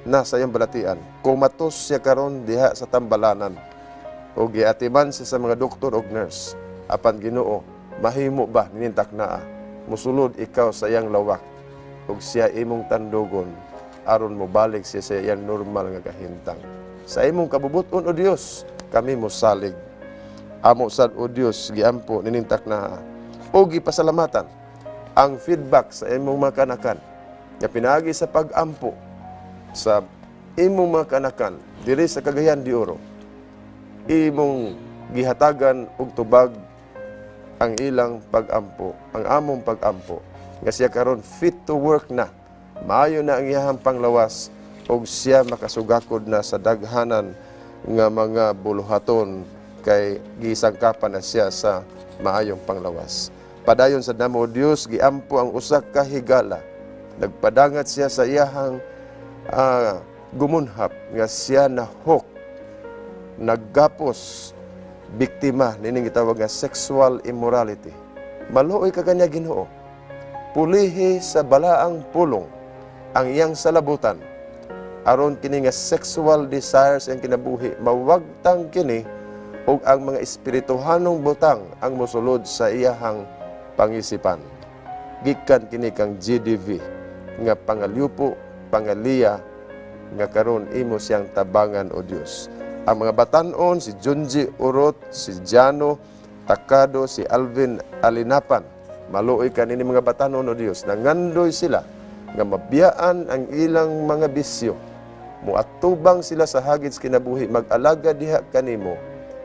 na sa iyang balatian. Kumatos siya karon diha sa tambalanan o giatiman siya sa mga doktor o nurse. Apan Ginoo, mahimo ba nining taknaa musulod ikaw sa iyang lawak ug siya imong tandugon aron mo balik siya sa iyang normal nga kahimtang. Sa imong kabubuton o Dios, kami mosalig. Amo sad o Dios giampo nining taknaa o gipasalamatan ang feedback sa imong mga kanakan nga pinaagi sa pag-ampo sa imong mga kanakan diri sa Cagayan de Oro. Imong gihatagan og tubag ang ilang pag-ampo, ang among pag-ampo nga siya karon fit to work na. Maayo na ang iyahang panglawas og siya makasugakod na sa daghanan nga mga buluhaton kay gisangkapan na siya sa maayong panglawas. Padayon sa namo Dios giampo ang usa ka higala. Nagpadangat siya sa iyahang gumunhap nga siya nahok, naggapos, biktima nining gitawag nga sexual immorality. Maluoy ka kanya Ginoo. Pulihi sa balaang pulong ang iyang salabutan aron kini nga sexual desires ang kinabuhi mawagtang kini ug ang mga espirituhanong butang ang mosulod sa iyahang pangisipan. Gikan kini kang GDV nga pangalyupo, pangaliya nga karon imo siyang tabangan o Dios. Ang mga batan-on si Junji Urot, si Jano Takado, si Alvin Alinapan, maluoy kanini mga batanon o Dios, nangandoy sila nga mabiyaan ang ilang mga bisyo. Muatubang sila sa hagid sa kinabuhi, mag-alaga diha kanimo.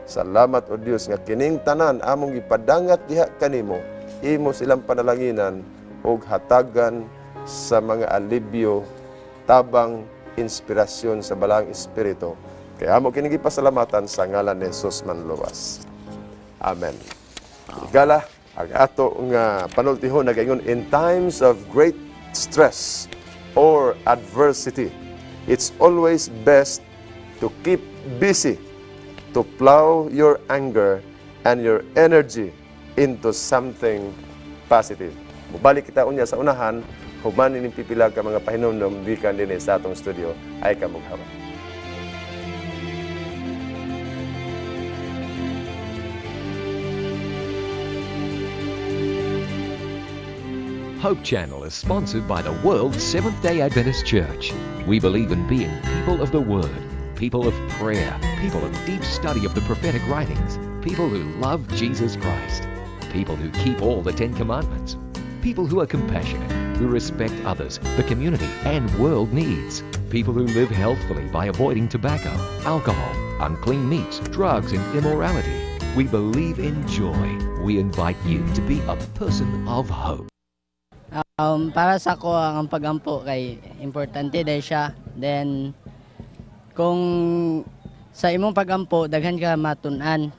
Salamat o Dios nga kining tanan among ipadangat diha kanimo, imo silang panalanginan og hatagan sa mga alibyo, tabang, inspirasyon sa balang espiritu. Kaya amo kining gipasalamatan sa ngalan ni Jesus Manluwas. Amen. Igala, ang ato nga panultihon nagaingon, in times of great stress or adversity, it's always best to keep busy, to plow your anger and your energy into something positive. Mubalik kita unya sa unahan, human ni pipila ka mga pahinumdom gikan dinhi sa atong studio ay kamughawa. Hope Channel is sponsored by the World Seventh-day Adventist Church. We believe in being people of the Word, people of prayer, people of deep study of the prophetic writings, people who love Jesus Christ, people who keep all the 10 Commandments, people who are compassionate, who respect others, the community, and world needs, people who live healthfully by avoiding tobacco, alcohol, unclean meats, drugs, and immorality. We believe in joy. We invite you to be a person of hope. Para sa ako, ang pagampo kay importante dahil siya. Then, kung sa imong pagampo, daghan ka matunan.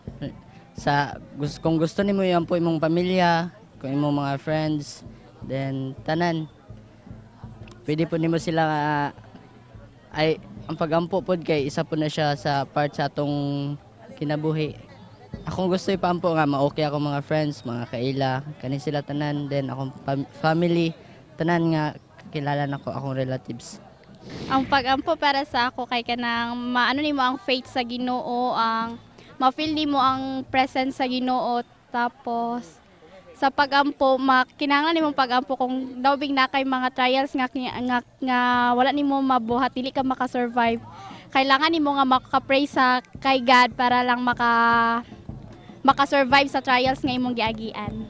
Kung gusto nimo iampo imong pamilya, kung imong mga friends, then tanan. Pwede po nimo sila ang pagampo pod kay isa po na siya sa part sa atong kinabuhi. Akong gusto ipampo nga ma-okay ako mga friends, mga kaila, kani sila tanan, then akong family, tanan nga kilala nako akong relatives. Ang pagampo para sa ako kay kanang maano nimo ang faith sa Ginoo, ang ma-feel nimo ang presence sa Ginoo, tapos sa pagampo kinahanglan nimo pagampo kung dawbing na kay mga trials nga wala nimo mabuhat, dili ka maka-survive. Kailangan nimo nga maka-pray sa kay God para lang maka-survive sa trials nga imong giagian.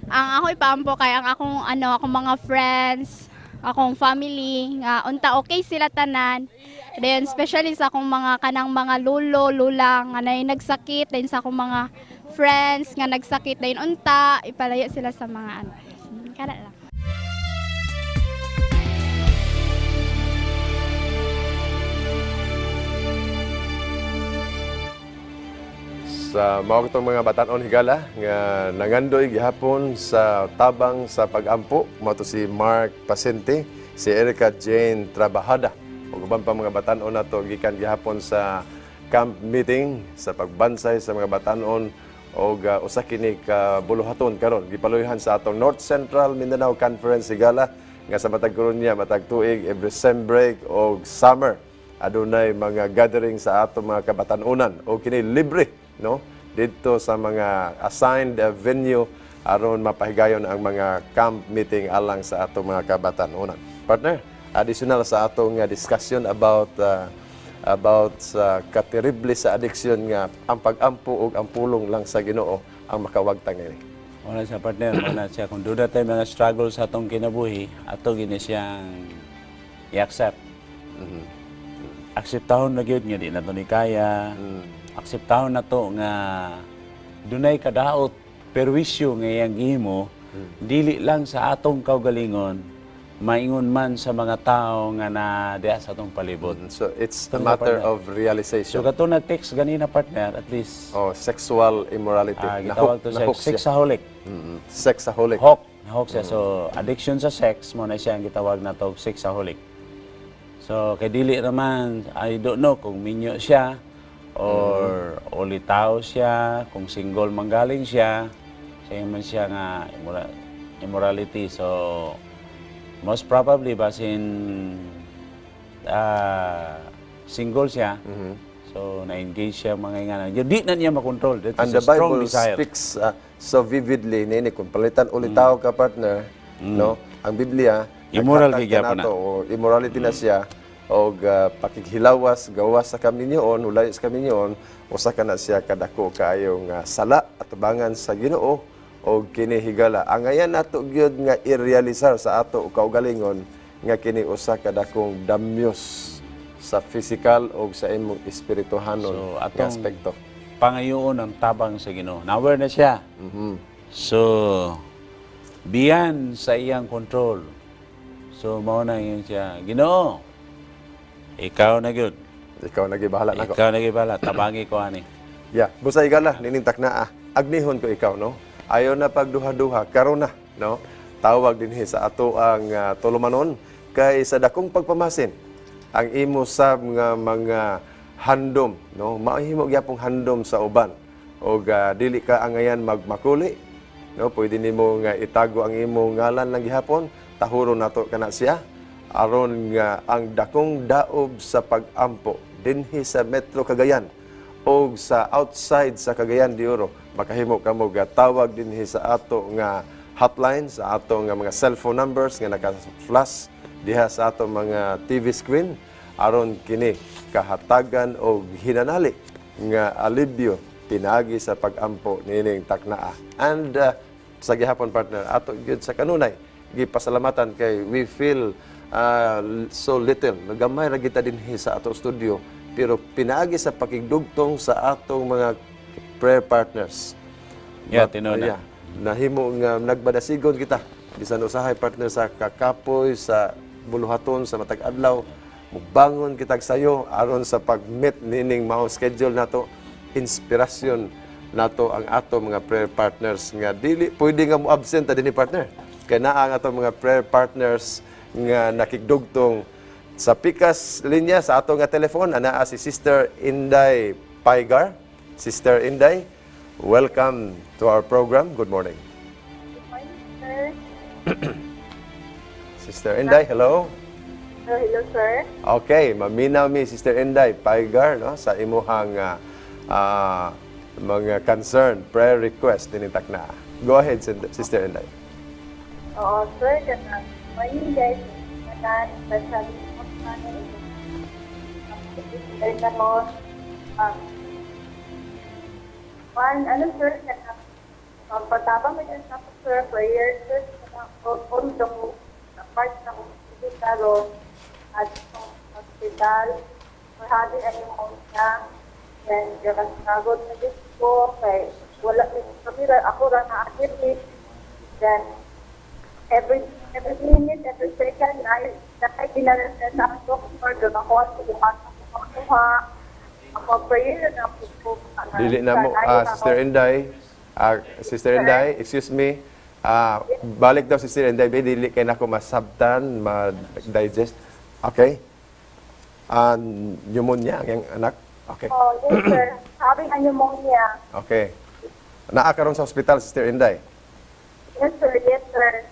Ang ako ipaampo kay ang akong mga friends, akong family nga unta okay sila tanan. Then especially sa akong mga kanang mga lolo, lula nga nagsakit, then sa akong mga friends nga nagsakit, then unta ipalayo sila sa mga kana lang. Sa mao itong mga batanon higala nga nangandoy gihapon sa tabang sa pagampo, mo to si Mark Pasente, si Erica Jane Trabajada, ug uban pa mga batanon nato gikan gihapon sa camp meeting sa pagbansay sa mga batanon og usa kini ka buluhaton karon gipaluyhan sa atong North Central Mindanao Conference higala nga sa matag karon niya matag tuig every sem break og summer adunay mga gathering sa atong mga kabatanunan o kini libre, no, dito sa mga assigned venue aron mapahigayon ang mga camp meeting alang sa atong mga kabatanunan. Partner, additional sa atong discussion about sa katerible sa addiction nga ang pagampo ug ang pulong lang sa Ginoo ang makawagtang ini. Wala sa partner, wala siya kung duda tayo mga struggle sa atong kinabuhi, ato gini siyang i-accept. Akseptahon na gyud nga di na to ni kaya. Akseptahon na to nga dunay kadaot perwisyo nga iyang gihimo, dili lang sa atong kaugalingon, maingon man sa mga tao nga na diha sa atong palibot. So it's a matter of realization. So kato nag-text ganina partner, at least sexual immorality. Gitawag to sexaholic. Sexaholic. Nahok siya. So addiction sa sex mo na siya ang gitawag na to sexaholic. So kay dili naman, I don't know kung minyo siya or ulitaw siya, kung single manggaling siya, siya man siya nga immorality. So most probably basin single siya, so na-engage siya mga ingana. Di na niya makontrol. And the Bible speaks so vividly, nini, kung palitan ulitaw ka partner, no, ang Biblia, immoral kaya na. O immorality na siya, o pakikhilawas, gawas sa kaminyoon, hulay sa kaminyoon, usa ka na siya kadako kaayo nga sala at bangan sa Ginoo o kini higala. Angayan nato gyud nga i-realisar sa ato kaugalingon nga kini usa ka dakong damyos sa physical o sa imong espirituhanon nga aspekto. Pangayoon ang tabang sa Ginoo. Naware na siya. So, beyond sa iyang control. So, mao na yun siya. Ginoo, ikaw na gyud. Ikaw nagibahala nako. Ikaw nagibahala. Tabangi ko ani. Yeah, busa igala ninintak na agnihon ko ikaw no. Ayo na pagduha-duha karon na no. Tawag dinhi sa ato ang tulumanon kay sa dakong pagpamasin ang imo sab nga mga handom no. Mahimo gyapong handom sa uban og dili ka angayan magmakuli no. Pwede nimo nga itago ang imo ngalan lang gihapon. Tahuro nato kana siya aron nga ang dakong daob sa pag-ampo dinhi sa Metro Cagayan o sa outside sa Cagayan de Oro makahimo kamo tawag dinhi sa ato nga hotline sa ato nga mga cellphone numbers nga naka-flash diha sa ato mga TV screen aron kini kahatagan o hinanali nga alibyo pinagi sa pag-ampo nining taknaa. And sa gihapon partner ato gyud sa kanunay gipasalamatan kay we feel so little. Nagamay ra kita dinhi sa ato studio pero pinaagi sa pakigdugtong sa atong mga prayer partners. Yeah, tinuna. Nahimo nga nagbadasigon kita bisan usahay partner sa kakapoy sa buluhaton sa matag adlaw mubangon kitag sayo aron sa pag-meet nining mao schedule nato inspirasyon nato ang ato mga prayer partners nga dili pwede nga mo absent dinhi partner. Kaya naa ang ato mga prayer partners nga nakigdugtong sa pikas linya sa ato nga telefon. Anaa si Sister Inday Paigar. Sister Inday, welcome to our program. Good morning. Good morning, sir. Sister Inday, hello. Hello, sir. Okay, maminaw mi Sister Inday Paigar no, sa imuhang mga concern, prayer request dinitak na. Go ahead, Sister Inday. Oo, sir. Morning, guys. Nanan, sasabi mo namin. Dahil na mo, ano, sir, pagtabang mo dyan sa sir, prayer, sir, all the part ng hospital at hospital, we're having a pneumonia, and nagkasagod na dito ko, kay wala, ako lang na-activate, then, every minute, every second, na kinala sa ang doctor, doon ako at kuha, ako prayer na po. Dili na mo, Sister Inday, excuse me, balik daw Sister Inday, dili kay nako masabtan, ma-digest. Okay? Pneumonia ang anak? Okay. Oh, yes, sir. Having a pneumonia. Okay. Naakaroon sa hospital, Sister Inday? Yes, sir. Yes, sir.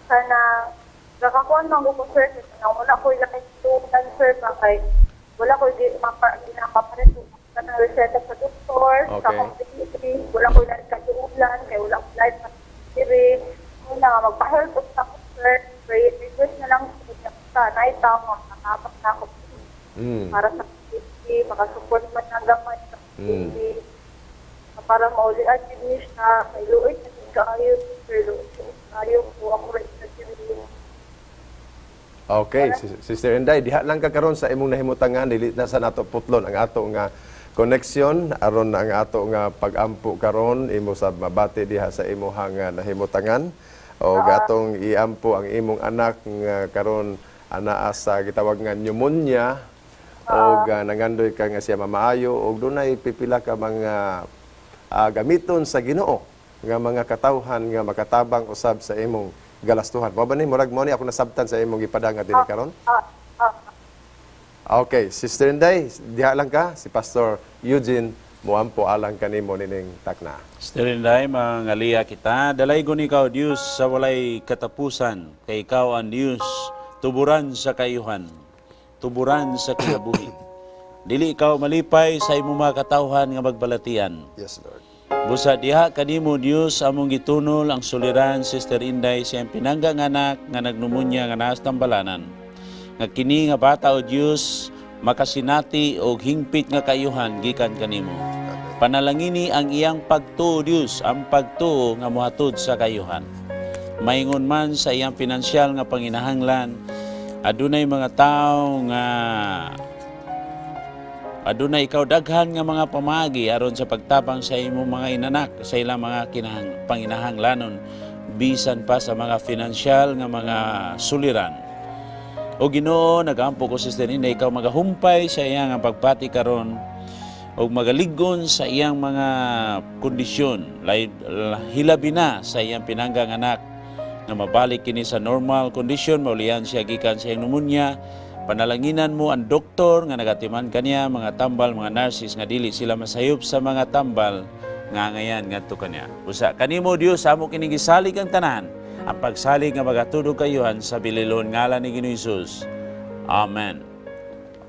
Sana, nakakuan lang ko, sir. Wala ko yung nakitutan, sir, kay wala ko yung pinapapareto sa reseta sa doktor, sa community, wala ko yung nakitulan, kaya wala ko life na spirit. Wala nga, magpa-health of sa sir. Pray, request na lang sa night time, nakabak na ako. Para sa community, makasupport man na gamay sa community. Para mauli at finish na, may luoy na kayo, pero ayaw po ako rin sa community. Okay, Sister Inday, diha lang ka karon sa imong nahimutangan, dili na sa nato putlon ang ato nga connection aron ang ato nga pag-ampo karon imo sa mabati diha sa imong nahimutangan o gatong iampo ang imong anak nga karon anaa sa gitawag nga pneumonia o nangandoy ka nga siya mamaayo og dunay pipila ka mga gamiton sa Ginoo nga mga katawhan nga makatabang usab sa imong galastuhan. Mo ba ni murag mo ni ako nasabtan sa imong gipadangat dinhi karon? Okay, Sister Inday, diha lang ka si Pastor Eugene muampo alang kanimo nining takna. Sister Inday, mangaliya kita, dalaygon ikaw Dios sa walay katapusan, kay ikaw ang Dios tuburan sa kayuhan, tuburan sa kinabuhi. Dili ikaw malipay sa imong mga katawhan nga magbalatian. Yes, Lord. Busa diha kanimo Dios among gitunol ang suliran Sister Inday siyang pinanggang anak nga nagnumunya nga naas tambalanan. Nga kini nga bata o Dios makasinati og hingpit nga kayuhan gikan kanimo. Panalangini ang iyang pagtuo, Dios, ang pagtuo nga mohatod sa kayuhan. Maingon man sa iyang pinansyal nga panginahanglan, adunay mga tao nga adunay ikaw daghan nga mga pamagi aron sa pagtabang sa imong mga inanak sa ilang mga panginahanglanon bisan pa sa mga pinansyal nga mga suliran. O Ginoo, nagampo ko Sister Inday, ikaw magahumpay sa iyang ang pagpati karon o magaligon sa iyang mga kondisyon, hilabi na sa iyang pinanggang anak na mabalik kini sa normal condition, maulian siya gikan sa iyang pneumonia. Panalanginan mo ang doktor nga nagatiman kaniya, mga tambal, mga nurses nga dili sila masayop sa mga tambal nga ngayan ngadto kaniya. Usa kanimo Dios amo kini gisalig ang tanan, ang pagsalig nga magatudog kayuhan sa bililon ngalan ni Ginoong Hesus. Amen.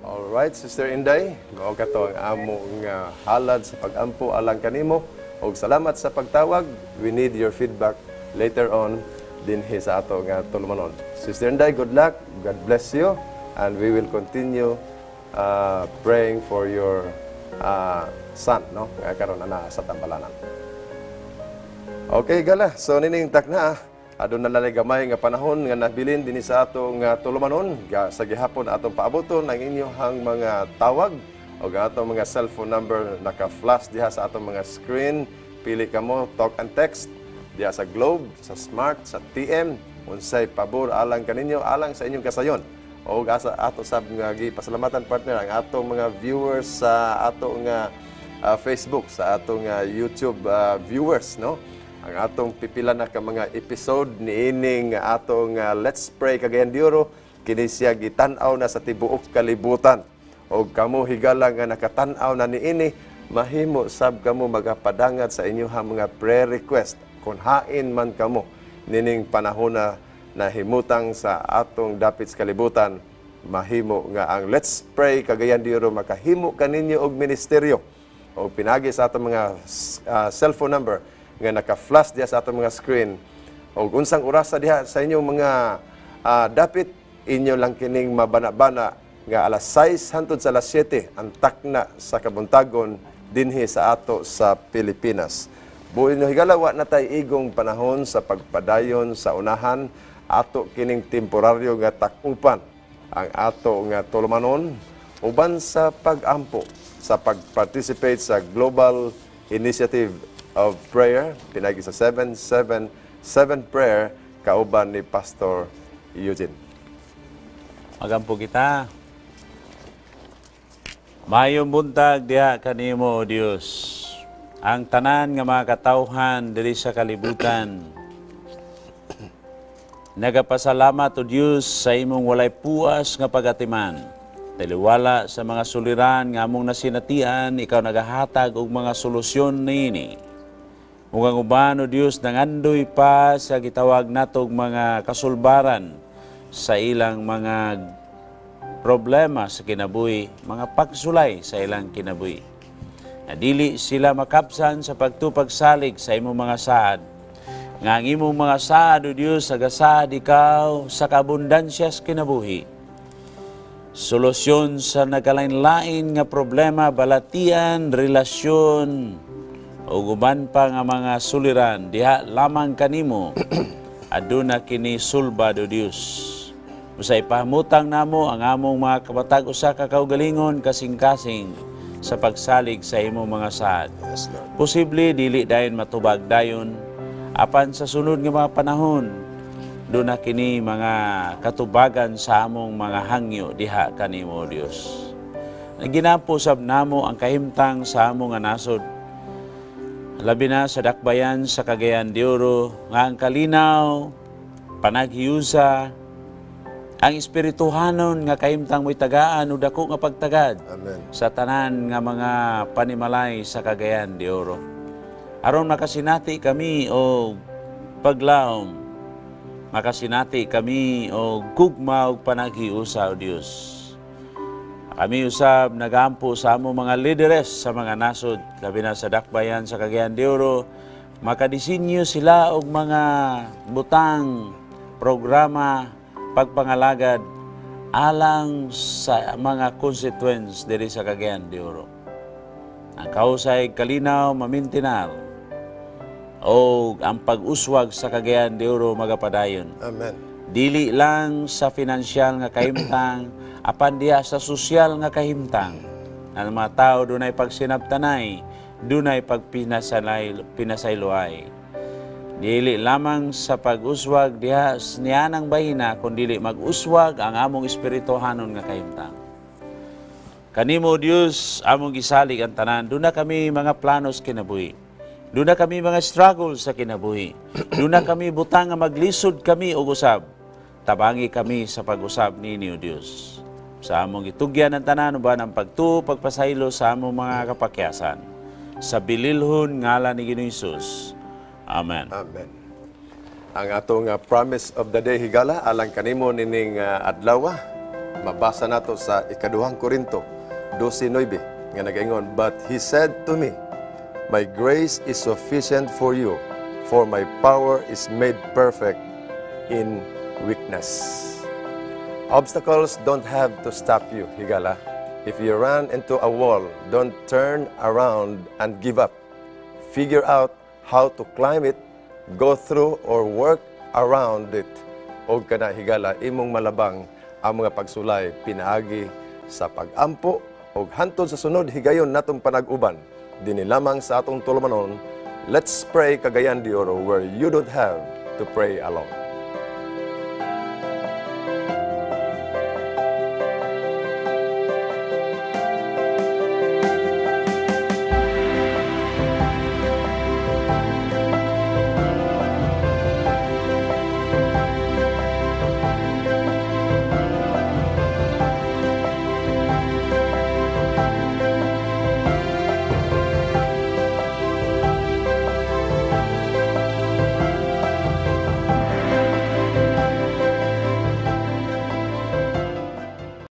Alright, Sister Inday, mao kato ang amo nga halad sa pagampo alang kanimo og salamat sa pagtawag. We need your feedback later on dinhi sa ato nga tulumanon. Sister Inday, good luck. God bless you. And we will continue praying for your son, no? Karon na sa tambalanan. Okay, gala. So nining takna, adun na lalay gamay nga panahon nga nabilin dinhi sa ato nga tulumanon. Sa gihapon atong paaboton ang inyong mga tawag o atong mga cellphone number naka-flash diha sa atong mga screen. Pili kamo talk and text diha sa Globe, sa Smart, sa TM. Unsay pabor alang kaninyo, alang sa inyong kasayon. O asa ato sab nga gipasalamatan partner ang atong mga viewers sa ato nga Facebook, sa ato nga YouTube viewers, no? Ang atong pipila na ka mga episode niining atong Let's Pray Cagayan de Oro kini siya gitan-aw na sa tibuok kalibutan. O kamo higala nga nakatan-aw na niini, mahimo sab kamo magapadangat sa inyong mga prayer request kung hain man kamo nining panahon na himutang sa atong dapit sa kalibutan, mahimo nga ang Let's Pray Cagayan de Oro makahimo kaninyo og ministeryo. O pinagi sa atong mga cellphone number nga naka-flash diha sa atong mga screen. O unsang orasa diha sa inyong mga dapit, inyo lang kining mabana-bana nga alas 6 hangtod sa alas 7 ang takna sa kabuntagon dinhi sa ato sa Pilipinas. Buin nyo higalawa na tay igong panahon sa pagpadayon sa unahan, ato kining temporaryo nga takupan ang ato nga tulumanon uban sa pagampo sa pag-participate sa Global Initiative of Prayer pinagi sa 777 Prayer kauban ni Pastor Eugene. Magampo kita. Mayong buntag diha kanimo Dios. Ang tanan nga mga katawhan diri sa kalibutan. Nagapasalamat o Diyos sa imong walay puas nga pagatiman. Taliwala sa mga suliran nga among nasinatian, ikaw nagahatag og mga solusyon niini. Mugang uban o Diyos nangandoy pa sa gitawag natog mga kasulbaran sa ilang mga problema sa kinabuhi, mga pagsulay sa ilang kinabuhi. Dili sila makapsan sa pagtupagsalig sa imong mga saad. Nga ang imong mga saad, O Diyos, agasaad ikaw sa kabundansya sa kinabuhi. Solusyon sa nagalain-lain nga problema, balatian, relasyon, o guban pa nga mga suliran, diha lamang kanimo, aduna kini sulbad, O Diyos. Usay pahamutang namo ang among mga kabatag usa ka kaugalingon kasing-kasing sa pagsalig sa imong mga saad. Posible dili dayon matubag dayon, apan sa sunod nga mga panahon, doon na kini mga katubagan sa among mga hangyo diha kanimo Dios. Ginapusab namo ang kahimtang sa among nga nasod, labi na sa dakbayan sa Cagayan de Oro, nga ang kalinaw, panaghiyusa, ang espirituhanon nga kahimtang mo'y tagaan o dako nga pagtagad. Amen. Sa tanan nga mga panimalay sa Cagayan de Oro. Aron makasinati kami o paglaom, makasinati kami o gugma o panaghiusa o Diyos. Kami usab nagampo sa among mga lideres sa mga nasod, labi na sa dakbayan sa Cagayan de Oro, makadisinyo sila og mga butang, programa, pagpangalagad alang sa mga consequence diri sa Cagayan de Oro. Ang kausay kalinaw mamintinar o ang pag-uswag sa Cagayan de Oro magapadayon. Amen. Dili lang sa financial nga kahimtang, apan diya sa sosyal nga kahimtang. Ang mga tao dunay pagsinabtanay, dunay pagpinasayloay. Dili lamang sa pag-uswag diha niyanang bahina, kundi mag-uswag ang among espirituhanon nga kahimtang. Kanimo Dios among gisalig ang tanan, doon na kami mga planos kinabuhi. Doon na kami mga struggles sa kinabuhi. Doon na kami butang nga maglisod kami og usab. Tabangi kami sa pag-usab ninyo Dios. Sa among gitugyan ang tanan uban ang pagtuo pagpasaylo sa among mga kapakyasan. Sa bililhon ngalan ni Ginoong Hesus. Amen. Amen. Ang atong promise of the day higala alang kanimo nining adlaw, mabasa nato sa ikaduhang Korinto 12:9 nga nagaingon, "But he said to me, my grace is sufficient for you, for my power is made perfect in weakness." Obstacles don't have to stop you, higala. If you run into a wall, don't turn around and give up. Figure out how to climb it, go through, or work around it. O kana higala, imong malabang ang mga pagsulay, pinaagi sa pag-ampo, o hantod sa sunod higayon natong panag-uban. Dini lamang sa atong tulumanon, let's pray Cagayan de Oro where you don't have to pray alone.